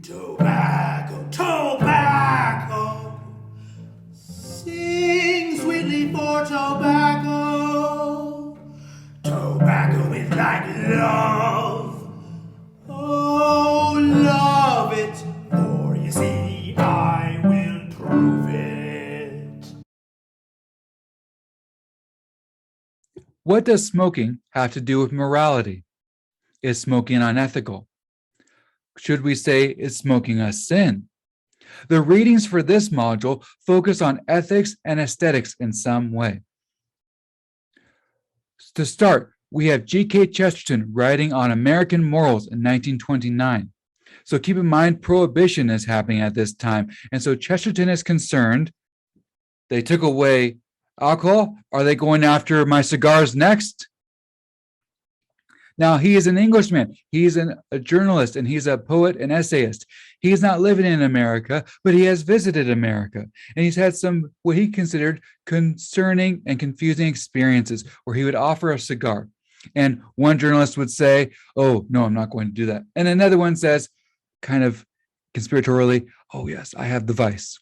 Tobacco, tobacco, sing sweetly for tobacco. Tobacco is like love, oh, love it, for you see, I will prove it. What does smoking have to do with morality? Is smoking unethical? Should we say, is smoking a sin? The readings for this module focus on ethics and aesthetics in some way. To start, we have G.K. Chesterton writing on American morals in 1929. So keep in mind, prohibition is happening at this time. And so Chesterton is concerned. They took away alcohol. Are they going after my cigars next? Now, he is an Englishman. He's a journalist, and he's a poet and essayist. He's not living in America, but he has visited America. And he's had some what he considered concerning and confusing experiences where he would offer a cigar. And one journalist would say, oh, no, I'm not going to do that. And another one says, kind of conspiratorially, oh, yes, I have the vice.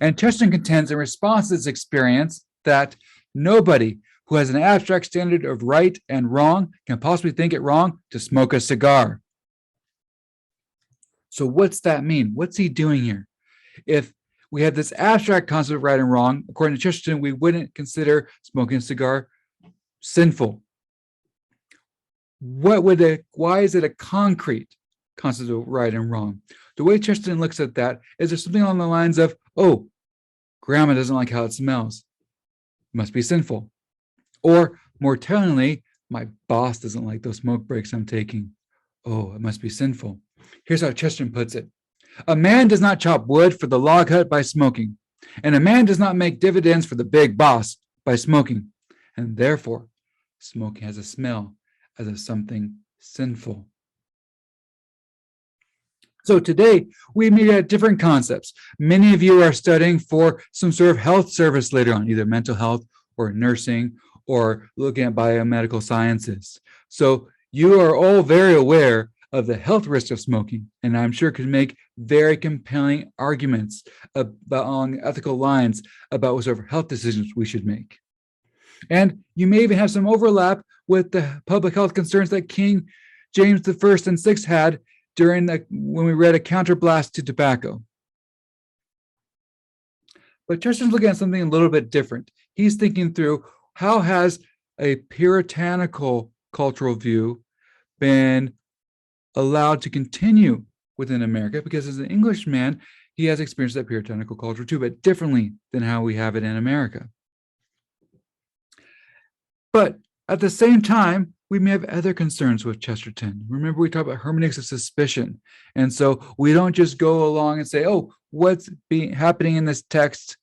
And Chesterton contends in response to this experience that nobody who has an abstract standard of right and wrong can possibly think it wrong to smoke a cigar. So what's that mean? What's he doing here? If we have this abstract concept of right and wrong, according to Chesterton, we wouldn't consider smoking a cigar sinful. Why is it a concrete concept of right and wrong? The way Chesterton looks at that is there something along the lines of, oh, grandma doesn't like how it smells. It must be sinful. Or more tellingly, my boss doesn't like those smoke breaks I'm taking. Oh, it must be sinful. Here's how Chesterton puts it. A man does not chop wood for the log hut by smoking, and a man does not make dividends for the big boss by smoking. And therefore, smoking has a smell as of something sinful. So today, we may have different concepts. Many of you are studying for some sort of health service later on, either mental health or nursing, or looking at biomedical sciences. So you are all very aware of the health risks of smoking, and I'm sure could make very compelling arguments along ethical lines about what sort of health decisions we should make. And you may even have some overlap with the public health concerns that King James I and VI had when we read A Counterblast to Tobacco. But Chesterton's looking at something a little bit different. He's thinking through, how has a puritanical cultural view been allowed to continue within America? Because as an Englishman, he has experienced that puritanical culture too, but differently than how we have it in America. But at the same time, we may have other concerns with Chesterton. Remember, we talked about hermeneutics of suspicion. And so we don't just go along and say, oh, what's happening in this text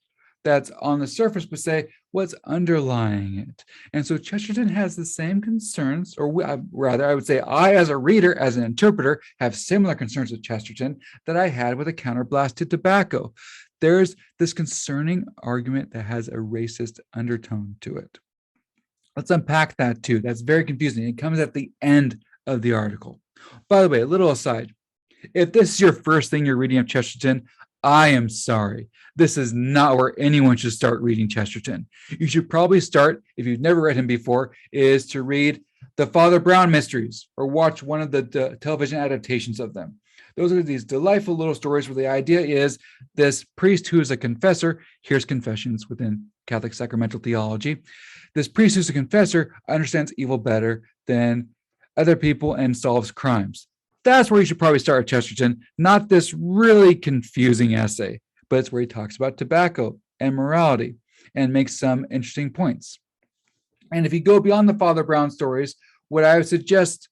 that's on the surface, but say, what's underlying it? And so Chesterton has the same concerns, or rather, I would say I, as a reader, as an interpreter, have similar concerns with Chesterton that I had with A Counterblast to Tobacco. There's this concerning argument that has a racist undertone to it. Let's unpack that too. That's very confusing. It comes at the end of the article. By the way, a little aside, if this is your first thing you're reading of Chesterton, I am sorry. This is not where anyone should start reading Chesterton. You should probably start, if you've never read him before, is to read the Father Brown Mysteries or watch one of the television adaptations of them. Those are these delightful little stories where the idea is this priest who is a confessor, here's confessions within Catholic sacramental theology. This priest who's a confessor understands evil better than other people and solves crimes. That's where you should probably start with Chesterton, not this really confusing essay, but it's where he talks about tobacco and morality and makes some interesting points. And if you go beyond the Father Brown stories, what I would suggest,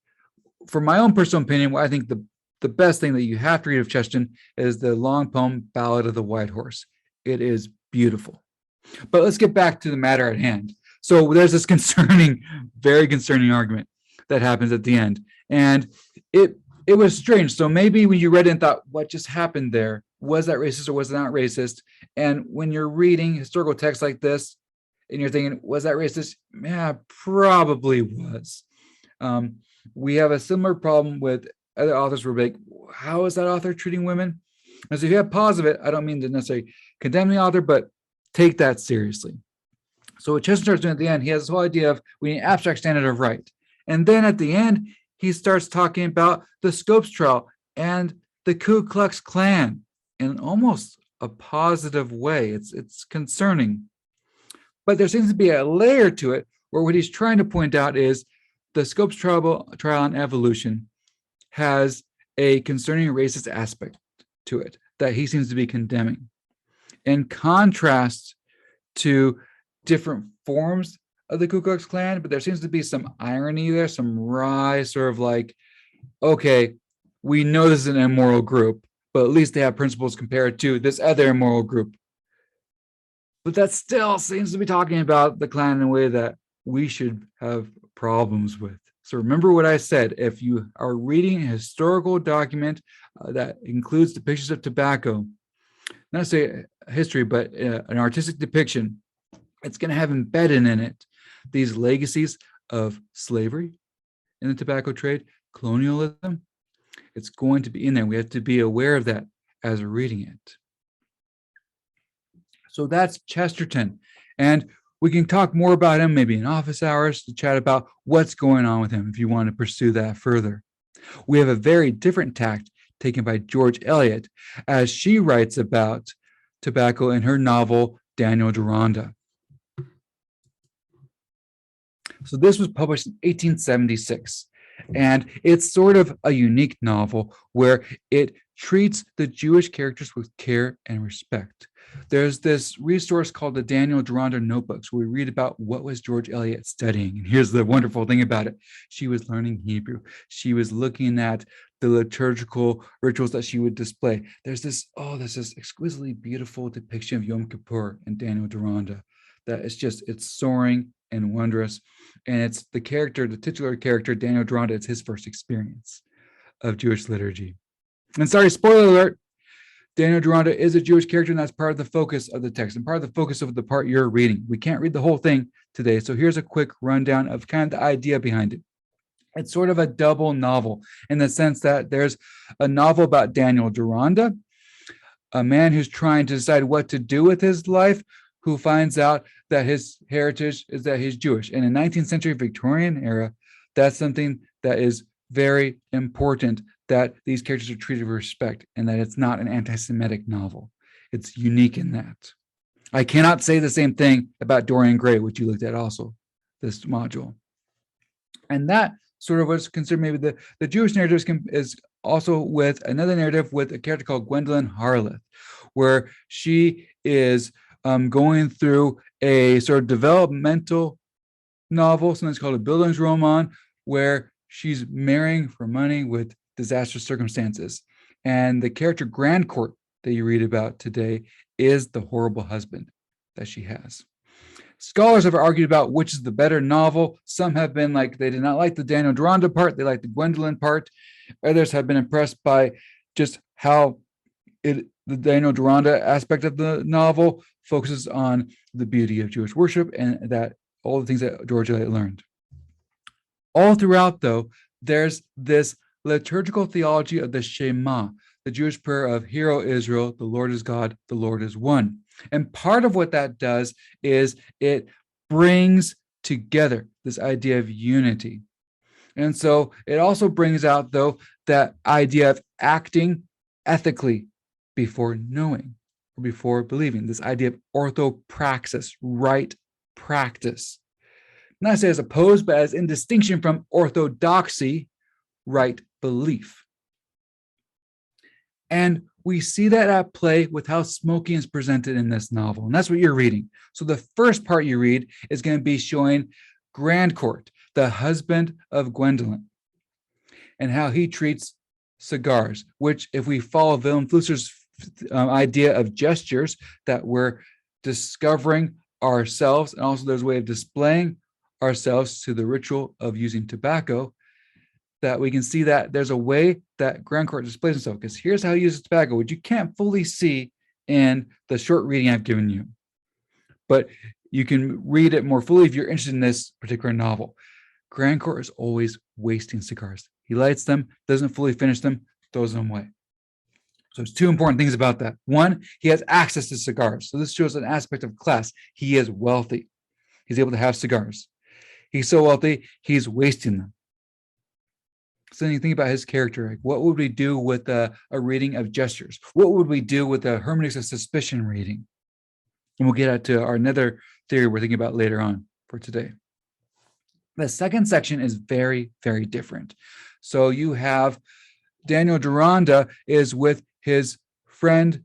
from my own personal opinion, what I think the best thing that you have to read of Chesterton is the long poem Ballad of the White Horse. It is beautiful. But let's get back to the matter at hand. So there's this very concerning argument that happens at the end. And it was strange. So maybe when you read it and thought, what just happened there? Was that racist or was it not racist? And when you're reading historical texts like this, and you're thinking, was that racist? Yeah, probably was. We have a similar problem with other authors were like, how is that author treating women? And so if you have pause of it, I don't mean to necessarily condemn the author, but take that seriously. So what Chesterton starts doing at the end, he has this whole idea of we need an abstract standard of right. And then at the end, he starts talking about the Scopes trial and the Ku Klux Klan in almost a positive way. It's concerning. But there seems to be a layer to it where what he's trying to point out is the Scopes trial on evolution has a concerning racist aspect to it that he seems to be condemning. In contrast to different forms of the Ku Klux Klan, but there seems to be some irony there, some wry sort of like, okay, we know this is an immoral group, but at least they have principles compared to this other immoral group. But that still seems to be talking about the Klan in a way that we should have problems with. So remember what I said, if you are reading a historical document that includes depictions of tobacco, not say history, but an artistic depiction, it's going to have embedded in it these legacies of slavery in the tobacco trade, colonialism. It's going to be in there. We have to be aware of that as we're reading it. So that's Chesterton. And we can talk more about him maybe in office hours to chat about what's going on with him if you want to pursue that further. We have a very different tact taken by George Eliot as she writes about tobacco in her novel, Daniel Duranda. So this was published in 1876, and it's sort of a unique novel where it treats the Jewish characters with care and respect. There's this resource called the Daniel Duranda Notebooks, where we read about what was George Eliot studying. And here's the wonderful thing about it. She was learning Hebrew. She was looking at the liturgical rituals that she would display. There's this exquisitely beautiful depiction of Yom Kippur in Daniel Duranda that it's soaring and wondrous. And it's the titular character, Daniel Duranda, it's his first experience of Jewish liturgy. And sorry, spoiler alert, Daniel Duranda is a Jewish character, and that's part of the focus of the text and part of the focus of the part you're reading. We can't read the whole thing today, so here's a quick rundown of kind of the idea behind it. It's sort of a double novel in the sense that there's a novel about Daniel Duranda, a man who's trying to decide what to do with his life, who finds out that his heritage is that he's Jewish. And in 19th century Victorian era, that's something that is very important, that these characters are treated with respect and that it's not an anti-Semitic novel. It's unique in that. I cannot say the same thing about Dorian Gray, which you looked at also, this module. And that sort of was considered maybe the Jewish narrative is also with another narrative with a character called Gwendolyn Harleth, where she is going through a sort of developmental novel, sometimes called a Bildungsroman, where she's marrying for money with disastrous circumstances. And the character Grandcourt that you read about today is the horrible husband that she has. Scholars have argued about which is the better novel. Some have been like, they did not like the Daniel Duranda part, they like the Gwendolyn part. Others have been impressed by just how the Daniel Duranda aspect of the novel focuses on the beauty of Jewish worship and that all the things that George Eliot learned. All throughout, though, there's this liturgical theology of the Shema, the Jewish prayer of Hear, O Israel, the Lord is God, the Lord is one. And part of what that does is it brings together this idea of unity. And so it also brings out, though, that idea of acting ethically before knowing or before believing, this idea of orthopraxis, right practice. Not say as opposed, but as in distinction from orthodoxy, right belief. And we see that at play with how smoking is presented in this novel. And that's what you're reading. So the first part you read is going to be showing Grandcourt, the husband of Gwendolyn, and how he treats cigars, which if we follow Willem Flusser's idea of gestures, that we're discovering ourselves, and also there's a way of displaying ourselves to the ritual of using tobacco, that we can see that there's a way that Grandcourt displays himself, because here's how he uses tobacco, which you can't fully see in the short reading I've given you. But you can read it more fully if you're interested in this particular novel. Grandcourt is always wasting cigars. He lights them, doesn't fully finish them, throws them away. So there's two important things about that. One, he has access to cigars. So this shows an aspect of class. He is wealthy. He's able to have cigars. He's so wealthy, he's wasting them. So then you think about his character. Like, what would we do with a reading of gestures? What would we do with a hermeneutics of suspicion reading? And we'll get to our another theory we're thinking about later on for today. The second section is very, very different. So you have Daniel Duranda is with his friend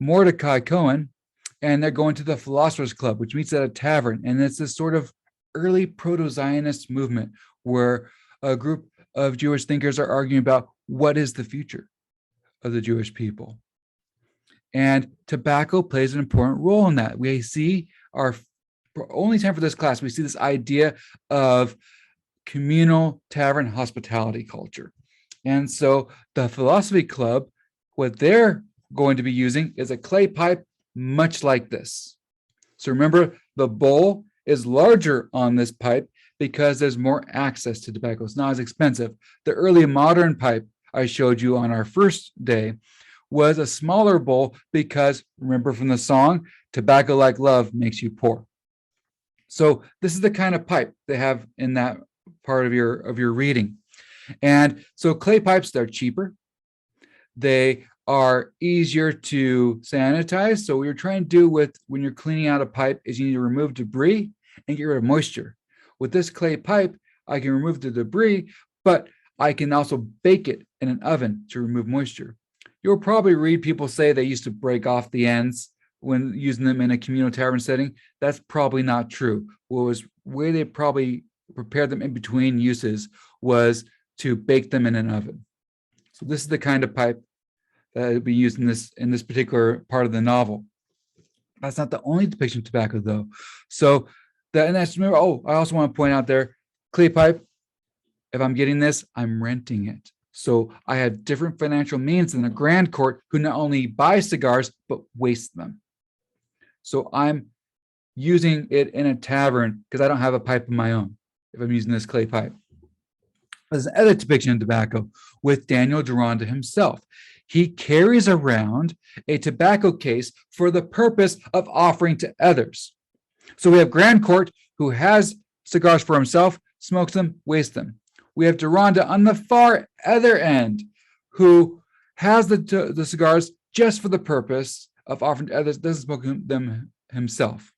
Mordecai Cohen, and they're going to the Philosophers Club, which meets at a tavern. And it's this sort of early proto-Zionist movement where a group of Jewish thinkers are arguing about what is the future of the Jewish people. And tobacco plays an important role in that. We see our only time for this class, we see this idea of communal tavern hospitality culture. And so the Philosophy Club, what they're going to be using is a clay pipe much like this. So remember, the bowl is larger on this pipe because there's more access to tobacco. It's not as expensive. The early modern pipe I showed you on our first day was a smaller bowl because, remember from the song, tobacco like love makes you poor. So this is the kind of pipe they have in that part of your reading. And so clay pipes, they're cheaper. They are easier to sanitize. So what you're trying to do with when you're cleaning out a pipe is you need to remove debris and get rid of moisture. With this clay pipe, I can remove the debris, but I can also bake it in an oven to remove moisture. You'll probably read people say they used to break off the ends when using them in a communal tavern setting. That's probably not true. What was where they probably prepared them in between uses was to bake them in an oven. So this is the kind of pipe that will be used in this particular part of the novel. That's not the only depiction of tobacco, though. So and that's, remember, I also want to point out there, clay pipe, if I'm getting this, I'm renting it. So I have different financial means than a grand court who not only buys cigars, but waste them. So I'm using it in a tavern because I don't have a pipe of my own if I'm using this clay pipe. There's another depiction of tobacco with Daniel Duranda himself. He carries around a tobacco case for the purpose of offering to others. So we have Grand Court, who has cigars for himself, smokes them, wastes them. We have Duranda on the far other end, who has the cigars just for the purpose of offering to others, doesn't smoke them himself.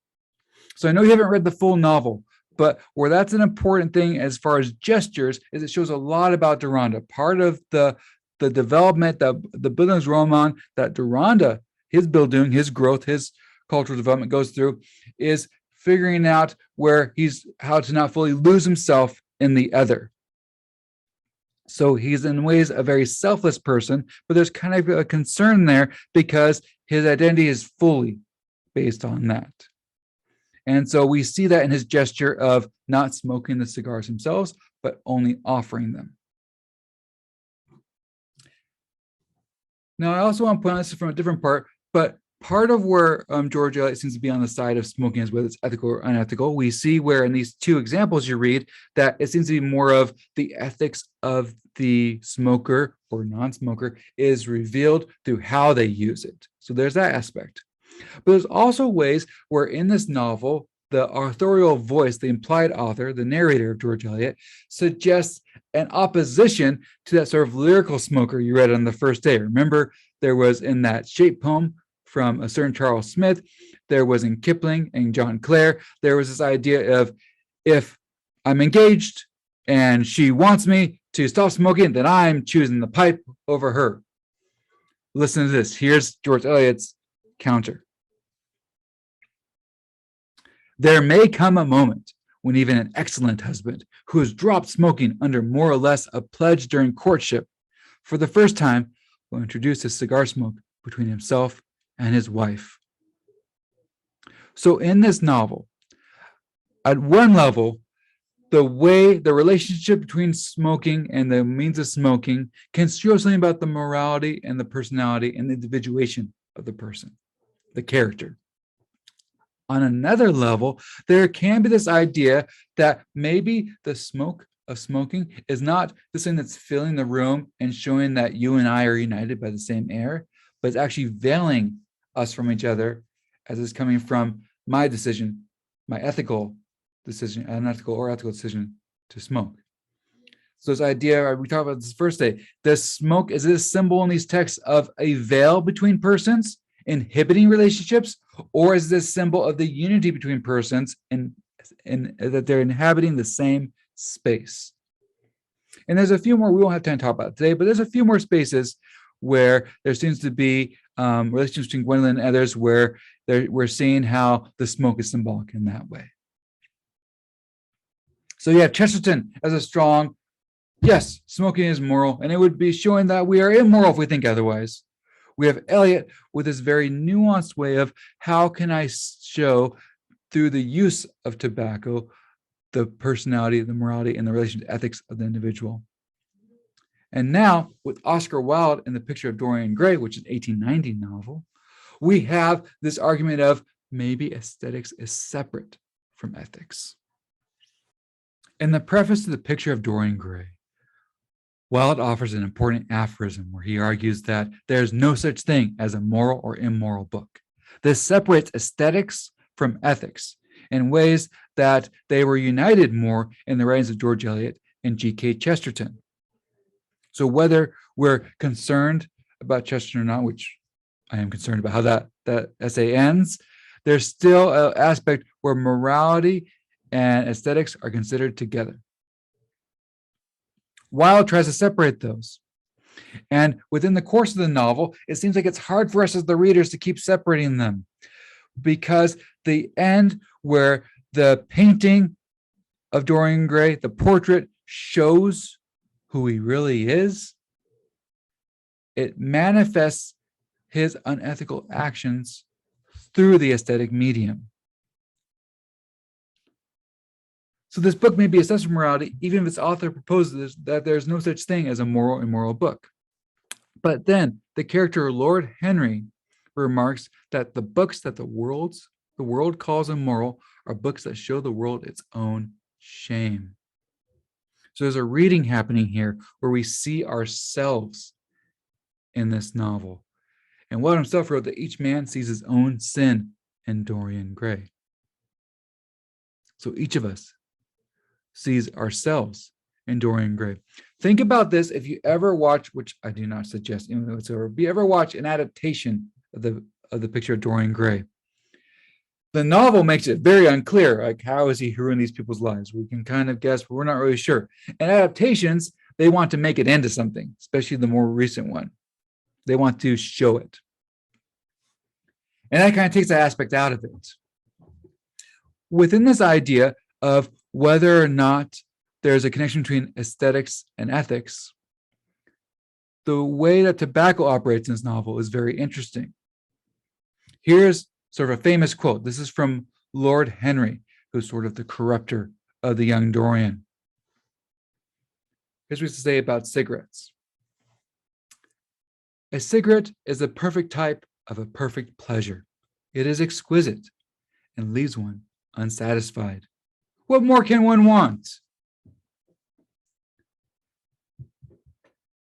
So I know you haven't read the full novel, but where that's an important thing as far as gestures is it shows a lot about Duranda. Part of the development, the Bildungsroman that Duranda, his building, his growth, his cultural development goes through is figuring out how to not fully lose himself in the other. So he's in ways a very selfless person, but there's kind of a concern there because his identity is fully based on that. And so we see that in his gesture of not smoking the cigars themselves, but only offering them. Now, I also want to point out this from a different part, but part of where George Eliot seems to be on the side of smoking is whether it's ethical or unethical. We see where in these two examples you read that it seems to be more of the ethics of the smoker or non-smoker is revealed through how they use it. So there's that aspect. But there's also ways where in this novel, the authorial voice, the implied author, the narrator of George Eliot, suggests an opposition to that sort of lyrical smoker you read on the first day. Remember, there was in that Shape poem from a certain Charles Smith, there was in Kipling and John Clare, there was this idea of if I'm engaged and she wants me to stop smoking, then I'm choosing the pipe over her. Listen to this. Here's George Eliot's counter. There may come a moment when even an excellent husband who has dropped smoking under more or less a pledge during courtship, for the first time will introduce his cigar smoke between himself and his wife. So in this novel, at one level, the relationship between smoking and the means of smoking can show something about the morality and the personality and the individuation of the person, the character. On another level, there can be this idea that maybe the smoke of smoking is not this thing that's filling the room and showing that you and I are united by the same air, but it's actually veiling us from each other as it's coming from my decision, my ethical decision, unethical or ethical decision to smoke. So this idea, we talked about this first day, does smoke, is it a symbol in these texts of a veil between persons, inhibiting relationships, or is this symbol of the unity between persons and that they're inhabiting the same space? And there's a few more, we won't have time to talk about today, but there's a few more spaces where there seems to be relationships between Gwendolyn and others where we're seeing how the smoke is symbolic in that way. So you have Chesterton as a strong, yes, smoking is moral, and it would be showing that we are immoral if we think otherwise. We have Eliot with this very nuanced way of how can I show through the use of tobacco the personality, the morality, and the relation to ethics of the individual. And now with Oscar Wilde in The Picture of Dorian Gray, which is an 1890 novel, we have this argument of maybe aesthetics is separate from ethics. In the preface to The Picture of Dorian Gray, Wilde offers an important aphorism where he argues that there's no such thing as a moral or immoral book. This separates aesthetics from ethics in ways that they were united more in the writings of George Eliot and G.K. Chesterton. So whether we're concerned about Chesterton or not, which I am concerned about how that essay ends, there's still an aspect where morality and aesthetics are considered together. Wilde tries to separate those. And within the course of the novel, it seems like it's hard for us as the readers to keep separating them, because the end where the painting of Dorian Gray, the portrait, shows who he really is, it manifests his unethical actions through the aesthetic medium. So this book may be assessed for morality, even if its author proposes that there's no such thing as a moral or immoral book. But then the character Lord Henry remarks that the books that the world calls immoral are books that show the world its own shame. So there's a reading happening here where we see ourselves in this novel. And Wilde himself wrote that each man sees his own sin in Dorian Gray. So each of us sees ourselves in Dorian Gray. Think about this if you ever watch, which I do not suggest, even though it's over, if you ever watch an adaptation of the Picture of Dorian Gray. The novel makes it very unclear, like how is he ruining these people's lives? We can kind of guess, but we're not really sure. And adaptations, they want to make it into something, especially the more recent one. They want to show it. And that kind of takes that aspect out of it. Within this idea of whether or not there's a connection between aesthetics and ethics, the way that tobacco operates in this novel is very interesting. Here's sort of a famous quote. This is from Lord Henry, who's sort of the corrupter of the young Dorian. Here's what he has to say about cigarettes. A cigarette is the perfect type of a perfect pleasure. It is exquisite and leaves one unsatisfied. What more can one want?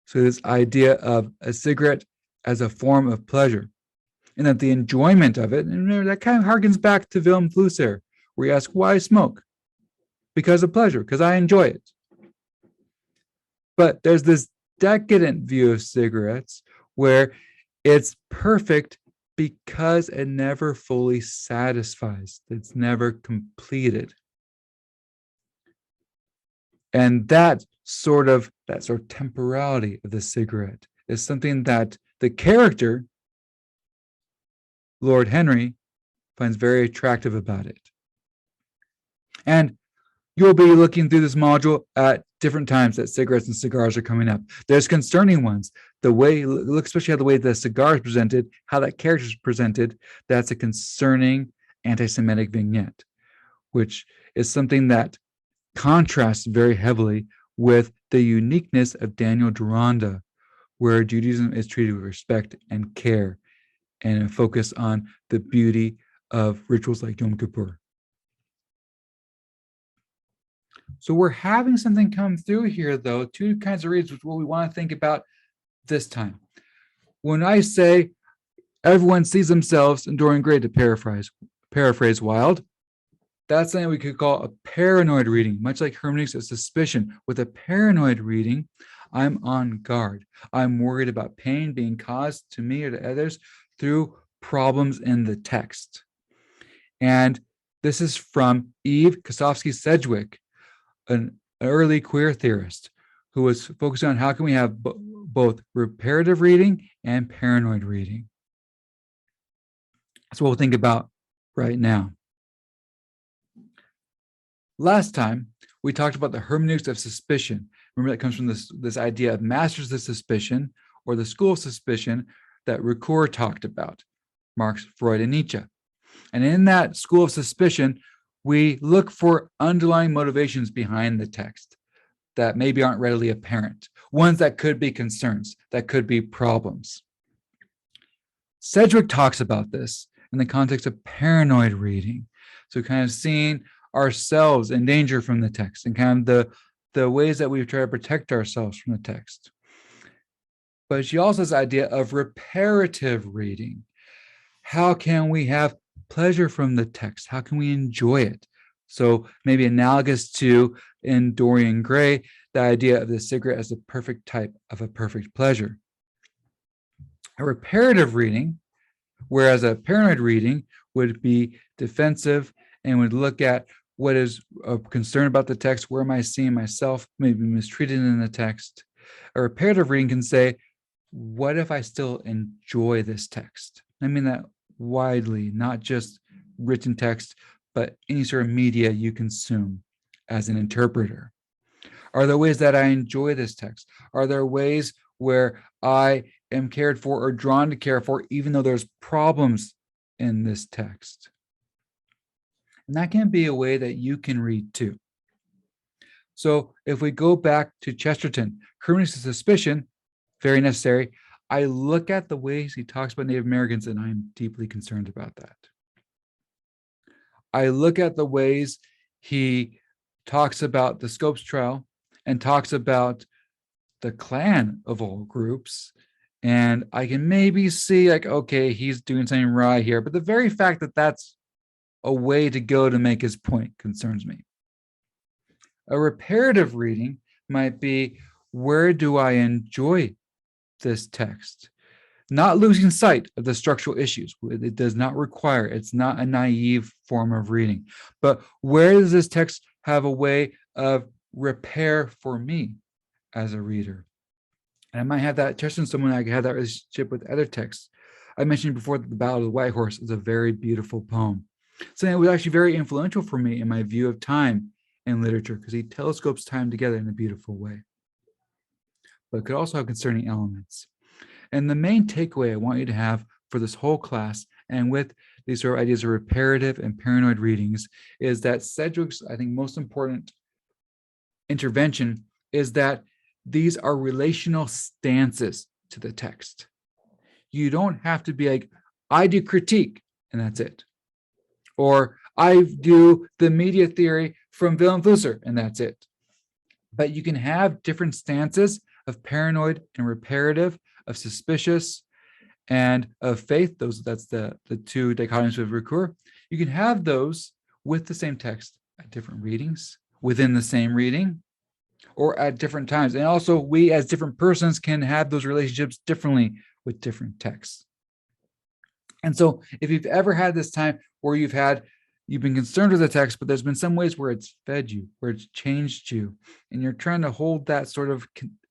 So this idea of a cigarette as a form of pleasure, and that the enjoyment of it, and that kind of harkens back to Willem Flusser, where you ask, why smoke? Because of pleasure, because I enjoy it. But there's this decadent view of cigarettes where it's perfect because it never fully satisfies. It's never completed. And that sort of temporality of the cigarette is something that the character, Lord Henry, finds very attractive about it. And you'll be looking through this module at different times that cigarettes and cigars are coming up. There's concerning ones. The way, look especially at the way the cigar is presented, how that character is presented, that's a concerning anti-Semitic vignette, which is something that contrasts very heavily with the uniqueness of Daniel Duranda, where Judaism is treated with respect and care and a focus on the beauty of rituals like Yom Kippur. So we're having something come through here, though, two kinds of reads, which what we want to think about this time. When I say everyone sees themselves in Dorian Gray, to paraphrase Wilde, that's something we could call a paranoid reading, much like hermeneutics of suspicion. With a paranoid reading, I'm on guard. I'm worried about pain being caused to me or to others through problems in the text. And this is from Eve Kosofsky-Sedgwick, an early queer theorist who was focusing on how can we have both reparative reading and paranoid reading. That's what we'll think about right now. Last time, we talked about the hermeneutics of suspicion. Remember, that comes from this idea of masters of suspicion, or the school of suspicion that Ricoeur talked about, Marx, Freud, and Nietzsche. And in that school of suspicion, we look for underlying motivations behind the text that maybe aren't readily apparent, ones that could be concerns, that could be problems. Sedgwick talks about this in the context of paranoid reading. So kind of seeing ourselves in danger from the text and kind of the ways that we try to protect ourselves from the text. But she also has the idea of reparative reading. How can we have pleasure from the text? How can we enjoy it? So maybe analogous to in Dorian Gray, the idea of the cigarette as the perfect type of a perfect pleasure. A reparative reading, whereas a paranoid reading would be defensive and would look at what is a concern about the text, where am I seeing myself maybe mistreated in the text. A reparative reading can say, what if I still enjoy this text? I mean that widely, not just written text, but any sort of media you consume as an interpreter. Are there ways that I enjoy this text? Are there ways where I am cared for or drawn to care for, even though there's problems in this text? And that can be a way that you can read too. So if we go back to Chesterton, hermeneutics of suspicion, very necessary. I look at the ways he talks about Native Americans, and I'm deeply concerned about that. I look at the ways he talks about the Scopes trial and talks about the Klan of all groups, and I can maybe see like, okay, he's doing something right here, but the very fact that that's a way to go to make his point concerns me. A reparative reading might be, where do I enjoy this text? Not losing sight of the structural issues. It does not require, it's not a naive form of reading, but where does this text have a way of repair for me as a reader? And I might have that, Chesterton, someone I could have that relationship with other texts. I mentioned before that The Battle of the White Horse is a very beautiful poem. Something that was actually very influential for me in my view of time in literature, because he telescopes time together in a beautiful way. But it could also have concerning elements. And the main takeaway I want you to have for this whole class, and with these sort of ideas of reparative and paranoid readings, is that Sedgwick's, I think, most important intervention is that these are relational stances to the text. You don't have to be like, I do critique, and that's it. Or I do the media theory from Willem Flusser, and that's it. But you can have different stances of paranoid and reparative, of suspicious and of faith. That's the two dichotomies of Ricoeur. You can have those with the same text at different readings, within the same reading, or at different times. And also, we as different persons can have those relationships differently with different texts. And so if you've ever had this time where you've been concerned with the text, but there's been some ways where it's fed you, where it's changed you, and you're trying to hold that sort of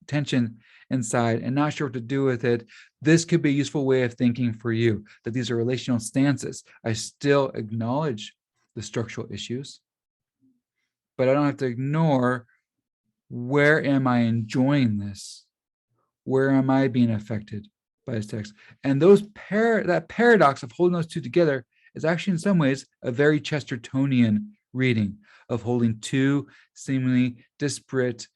tension inside and not sure what to do with it, this could be a useful way of thinking for you, that these are relational stances. I still acknowledge the structural issues, but I don't have to ignore, where am I enjoying this? Where am I being affected by this text? And that paradox of holding those two together is actually in some ways a very Chestertonian reading of holding two seemingly disparate,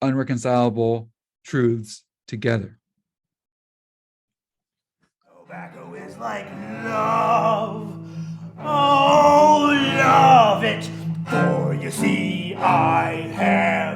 unreconcilable truths together. Tobacco is like love. Oh, love it, for you You see, I have